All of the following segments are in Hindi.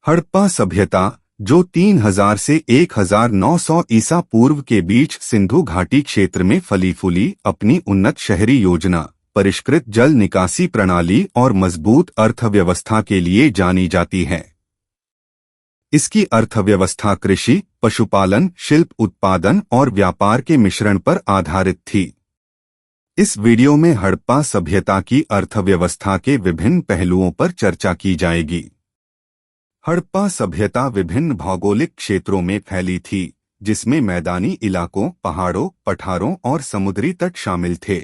हड़प्पा सभ्यता, जो 3000 से 1900 ईसा पूर्व के बीच सिंधु घाटी क्षेत्र में फली फूली, अपनी उन्नत शहरी योजना, परिष्कृत जल निकासी प्रणाली और मजबूत अर्थव्यवस्था के लिए जानी जाती है। इसकी अर्थव्यवस्था कृषि, पशुपालन, शिल्प उत्पादन और व्यापार के मिश्रण पर आधारित थी। इस वीडियो में हड़प्पा सभ्यता की अर्थव्यवस्था के विभिन्न पहलुओं पर चर्चा की जाएगी। हड़प्पा सभ्यता विभिन्न भौगोलिक क्षेत्रों में फैली थी, जिसमें मैदानी इलाकों, पहाड़ों, पठारों और समुद्री तट शामिल थे।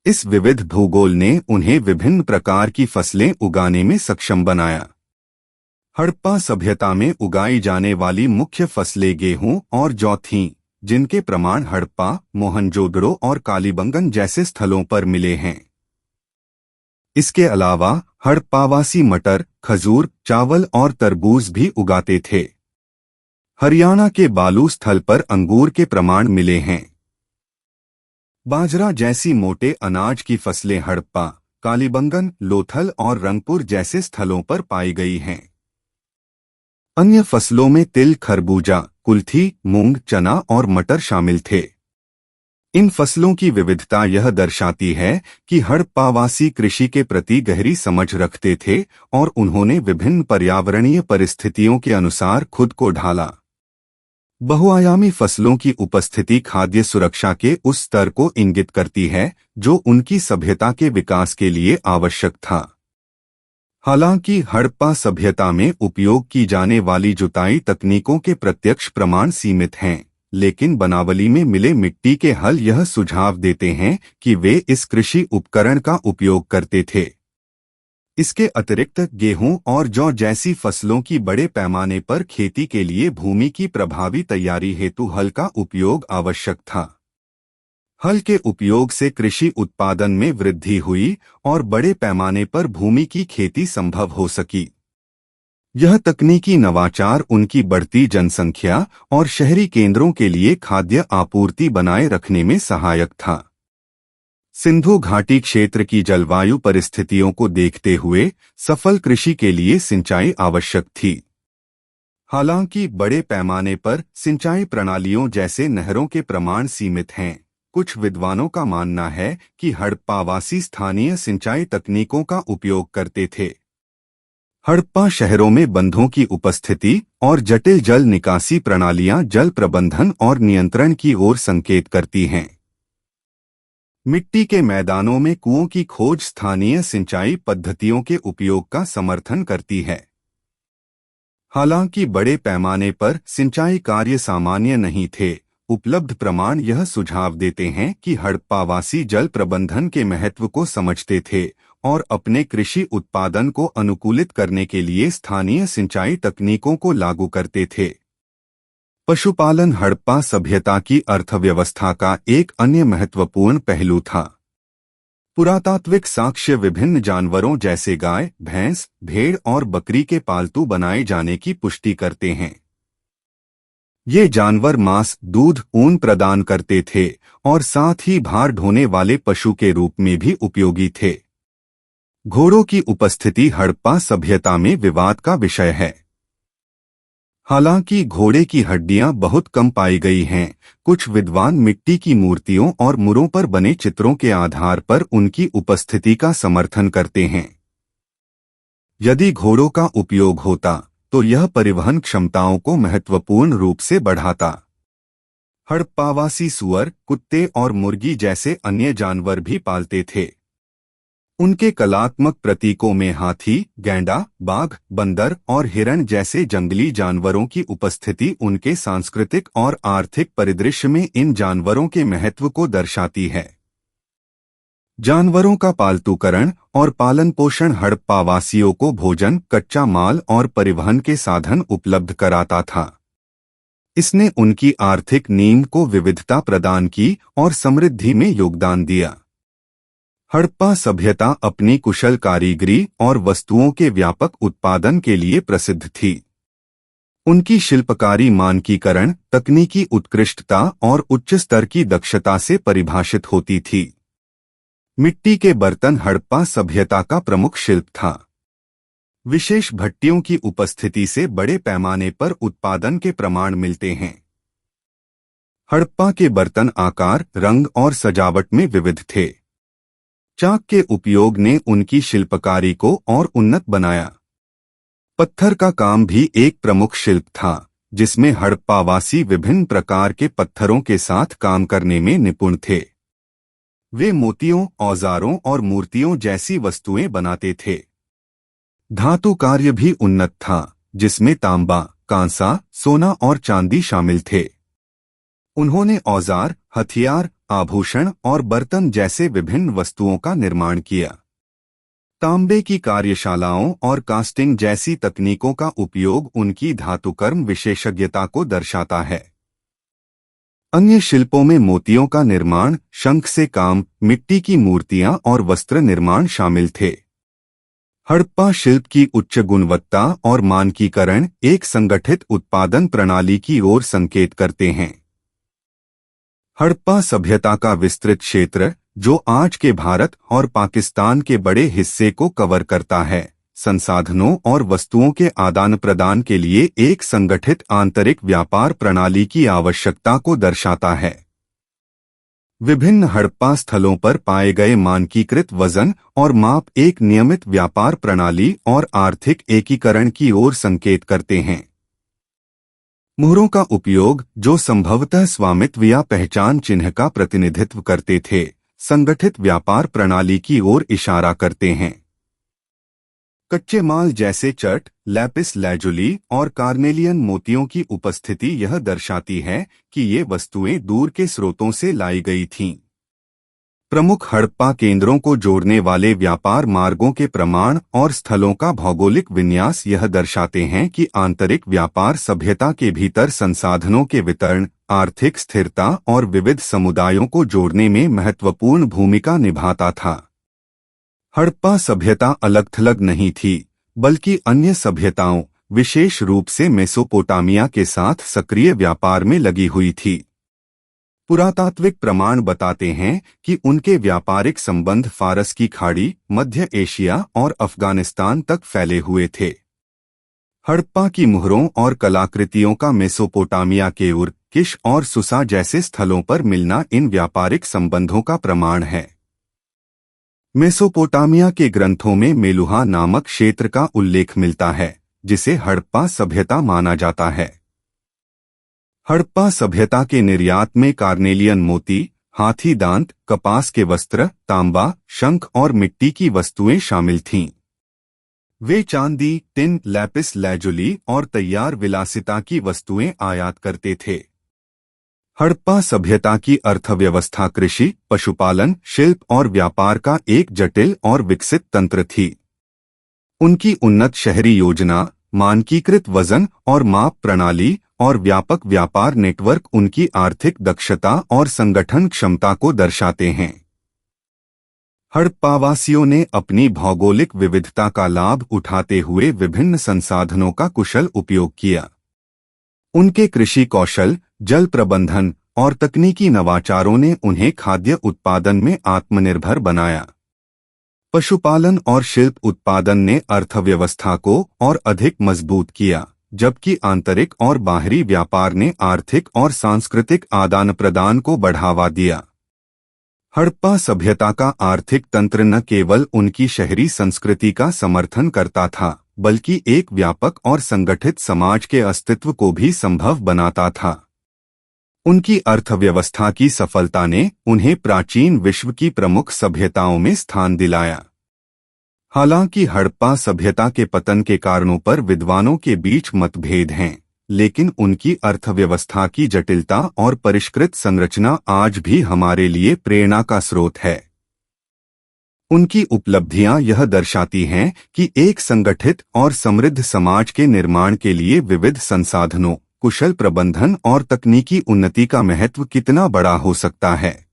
इस विविध भूगोल ने उन्हें विभिन्न प्रकार की फसलें उगाने में सक्षम बनाया। हड़प्पा सभ्यता में उगाई जाने वाली मुख्य फसलें गेहूं और जौ थीं, जिनके प्रमाण हड़प्पा, मोहनजोदड़ो और कालीबंगन जैसे स्थलों पर मिले हैं। इसके अलावा हड़प्पावासी मटर, खजूर, चावल और तरबूज भी उगाते थे। हरियाणा के बालू स्थल पर अंगूर के प्रमाण मिले हैं। बाजरा जैसी मोटे अनाज की फसलें हड़प्पा, कालीबंगन, लोथल और रंगपुर जैसे स्थलों पर पाई गई हैं। अन्य फसलों में तिल, खरबूजा, कुल्थी, मूंग, चना और मटर शामिल थे। इन फसलों की विविधता यह दर्शाती है कि हड़प्पावासी कृषि के प्रति गहरी समझ रखते थे और उन्होंने विभिन्न पर्यावरणीय परिस्थितियों के अनुसार खुद को ढाला। बहुआयामी फसलों की उपस्थिति खाद्य सुरक्षा के उस स्तर को इंगित करती है जो उनकी सभ्यता के विकास के लिए आवश्यक था। हालांकि हड़प्पा सभ्यता में उपयोग की जाने वाली जुताई तकनीकों के प्रत्यक्ष प्रमाण सीमित हैं, लेकिन बनावली में मिले मिट्टी के हल यह सुझाव देते हैं कि वे इस कृषि उपकरण का उपयोग करते थे। इसके अतिरिक्त गेहूं और जौ जैसी फसलों की बड़े पैमाने पर खेती के लिए भूमि की प्रभावी तैयारी हेतु हल का उपयोग आवश्यक था। हल के उपयोग से कृषि उत्पादन में वृद्धि हुई और बड़े पैमाने पर भूमि की खेती संभव हो सकी। यह तकनीकी नवाचार उनकी बढ़ती जनसंख्या और शहरी केंद्रों के लिए खाद्य आपूर्ति बनाए रखने में सहायक था। सिंधु घाटी क्षेत्र की जलवायु परिस्थितियों को देखते हुए सफल कृषि के लिए सिंचाई आवश्यक थी। हालांकि बड़े पैमाने पर सिंचाई प्रणालियों जैसे नहरों के प्रमाण सीमित हैं। कुछ विद्वानों का मानना है कि हड़प्पावासी स्थानीय सिंचाई तकनीकों का उपयोग करते थे। हड़प्पा शहरों में बंधों की उपस्थिति और जटिल जल निकासी प्रणालियां जल प्रबंधन और नियंत्रण की ओर संकेत करती हैं। मिट्टी के मैदानों में कुओं की खोज स्थानीय सिंचाई पद्धतियों के उपयोग का समर्थन करती है। हालांकि बड़े पैमाने पर सिंचाई कार्य सामान्य नहीं थे, उपलब्ध प्रमाण यह सुझाव देते हैं कि हड़प्पावासी जल प्रबंधन के महत्व को समझते थे और अपने कृषि उत्पादन को अनुकूलित करने के लिए स्थानीय सिंचाई तकनीकों को लागू करते थे। पशुपालन हड़प्पा सभ्यता की अर्थव्यवस्था का एक अन्य महत्वपूर्ण पहलू था। पुरातात्विक साक्ष्य विभिन्न जानवरों जैसे गाय, भैंस, भेड़ और बकरी के पालतू बनाए जाने की पुष्टि करते हैं। ये जानवर मांस, दूध, ऊन प्रदान करते थे और साथ ही भार ढोने वाले पशु के रूप में भी उपयोगी थे। घोड़ों की उपस्थिति हड़प्पा सभ्यता में विवाद का विषय है। हालांकि घोड़े की हड्डियां बहुत कम पाई गई हैं, कुछ विद्वान मिट्टी की मूर्तियों और मुरों पर बने चित्रों के आधार पर उनकी उपस्थिति का समर्थन करते हैं। यदि घोड़ों का उपयोग होता तो यह परिवहन क्षमताओं को महत्वपूर्ण रूप से बढ़ाता। हड़प्पावासी सुअर, कुत्ते और मुर्गी जैसे अन्य जानवर भी पालते थे। उनके कलात्मक प्रतीकों में हाथी, गैंडा, बाघ, बंदर और हिरण जैसे जंगली जानवरों की उपस्थिति उनके सांस्कृतिक और आर्थिक परिदृश्य में इन जानवरों के महत्व को दर्शाती है। जानवरों का पालतूकरण और पालन पोषण हड़प्पावासियों को भोजन, कच्चा माल और परिवहन के साधन उपलब्ध कराता था। इसने उनकी आर्थिक नींव को विविधता प्रदान की और समृद्धि में योगदान दिया। हड़प्पा सभ्यता अपनी कुशल कारीगरी और वस्तुओं के व्यापक उत्पादन के लिए प्रसिद्ध थी। उनकी शिल्पकारी मानकीकरण, तकनीकी उत्कृष्टता और उच्च स्तर की दक्षता से परिभाषित होती थी। मिट्टी के बर्तन हड़प्पा सभ्यता का प्रमुख शिल्प था। विशेष भट्टियों की उपस्थिति से बड़े पैमाने पर उत्पादन के प्रमाण मिलते हैं। हड़प्पा के बर्तन आकार, रंग और सजावट में विविध थे। चाक के उपयोग ने उनकी शिल्पकारी को और उन्नत बनाया। पत्थर का काम भी एक प्रमुख शिल्प था, जिसमें हड़प्पावासी विभिन्न प्रकार के पत्थरों के साथ काम करने में निपुण थे। वे मोतियों, औजारों और मूर्तियों जैसी वस्तुएं बनाते थे। धातु कार्य भी उन्नत था, जिसमें तांबा, कांसा, सोना और चांदी शामिल थे। उन्होंने औजार, हथियार, आभूषण और बर्तन जैसे विभिन्न वस्तुओं का निर्माण किया। तांबे की कार्यशालाओं और कास्टिंग जैसी तकनीकों का उपयोग उनकी धातुकर्म विशेषज्ञता को दर्शाता है। अन्य शिल्पों में मोतियों का निर्माण, शंख से काम, मिट्टी की मूर्तियां और वस्त्र निर्माण शामिल थे। हड़प्पा शिल्प की उच्च गुणवत्ता और मानकीकरण एक संगठित उत्पादन प्रणाली की ओर संकेत करते हैं। हड़प्पा सभ्यता का विस्तृत क्षेत्र, जो आज के भारत और पाकिस्तान के बड़े हिस्से को कवर करता है, संसाधनों और वस्तुओं के आदान प्रदान के लिए एक संगठित आंतरिक व्यापार प्रणाली की आवश्यकता को दर्शाता है। विभिन्न हड़प्पा स्थलों पर पाए गए मानकीकृत वजन और माप एक नियमित व्यापार प्रणाली और आर्थिक एकीकरण की ओर संकेत करते हैं। मुहरों का उपयोग, जो संभवतः स्वामित्व या पहचान चिन्ह का प्रतिनिधित्व करते थे, संगठित व्यापार प्रणाली की ओर इशारा करते हैं। कच्चे माल जैसे चट, लैपिस लैजुली और कार्नेलियन मोतियों की उपस्थिति यह दर्शाती है कि ये वस्तुएं दूर के स्रोतों से लाई गई थीं। प्रमुख हड़प्पा केंद्रों को जोड़ने वाले व्यापार मार्गों के प्रमाण और स्थलों का भौगोलिक विन्यास यह दर्शाते हैं कि आंतरिक व्यापार सभ्यता के भीतर संसाधनों के वितरण, आर्थिक स्थिरता और विविध समुदायों को जोड़ने में महत्वपूर्ण भूमिका निभाता था। हड़प्पा सभ्यता अलग-थलग नहीं थी, बल्कि अन्य सभ्यताओं, विशेष रूप से मेसोपोटामिया के साथ सक्रिय व्यापार में लगी हुई थी। पुरातात्विक प्रमाण बताते हैं कि उनके व्यापारिक संबंध फारस की खाड़ी, मध्य एशिया और अफगानिस्तान तक फैले हुए थे। हड़प्पा की मुहरों और कलाकृतियों का मेसोपोटामिया के उर, किश और सुसा जैसे स्थलों पर मिलना इन व्यापारिक संबंधों का प्रमाण है। मेसोपोटामिया के ग्रंथों में मेलुहा नामक क्षेत्र का उल्लेख मिलता है, जिसे हड़प्पा सभ्यता माना जाता है। हड़प्पा सभ्यता के निर्यात में कार्नेलियन मोती, हाथी दांत, कपास के वस्त्र, तांबा, शंख और मिट्टी की वस्तुएं शामिल थीं। वे चांदी, टिन, लैपिस लैजुली और तैयार विलासिता की वस्तुएं आयात करते थे। हड़प्पा सभ्यता की अर्थव्यवस्था कृषि, पशुपालन, शिल्प और व्यापार का एक जटिल और विकसित तंत्र थी। उनकी उन्नत शहरी योजना, मानकीकृत वजन और माप प्रणाली और व्यापक व्यापार नेटवर्क उनकी आर्थिक दक्षता और संगठन क्षमता को दर्शाते हैं। हड़प्पावासियों ने अपनी भौगोलिक विविधता का लाभ उठाते हुए विभिन्न संसाधनों का कुशल उपयोग किया। उनके कृषि कौशल, जल प्रबंधन और तकनीकी नवाचारों ने उन्हें खाद्य उत्पादन में आत्मनिर्भर बनाया। पशुपालन और शिल्प उत्पादन ने अर्थव्यवस्था को और अधिक मजबूत किया, जबकि आंतरिक और बाहरी व्यापार ने आर्थिक और सांस्कृतिक आदान प्रदान को बढ़ावा दिया। हड़प्पा सभ्यता का आर्थिक तंत्र न केवल उनकी शहरी संस्कृति का समर्थन करता था, बल्कि एक व्यापक और संगठित समाज के अस्तित्व को भी संभव बनाता था। उनकी अर्थव्यवस्था की सफलता ने उन्हें प्राचीन विश्व की प्रमुख सभ्यताओं में स्थान दिलाया। हालांकि हड़प्पा सभ्यता के पतन के कारणों पर विद्वानों के बीच मतभेद हैं, लेकिन उनकी अर्थव्यवस्था की जटिलता और परिष्कृत संरचना आज भी हमारे लिए प्रेरणा का स्रोत है। उनकी उपलब्धियां यह दर्शाती हैं कि एक संगठित और समृद्ध समाज के निर्माण के लिए विविध संसाधनों, कुशल प्रबंधन और तकनीकी उन्नति का महत्व कितना बड़ा हो सकता है।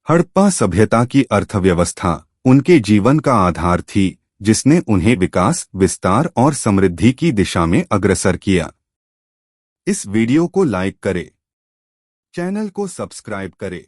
हड़प्पा सभ्यता की अर्थव्यवस्था उनके जीवन का आधार थी, जिसने उन्हें विकास, विस्तार और समृद्धि की दिशा में अग्रसर किया। इस वीडियो को लाइक करें, चैनल को सब्सक्राइब करें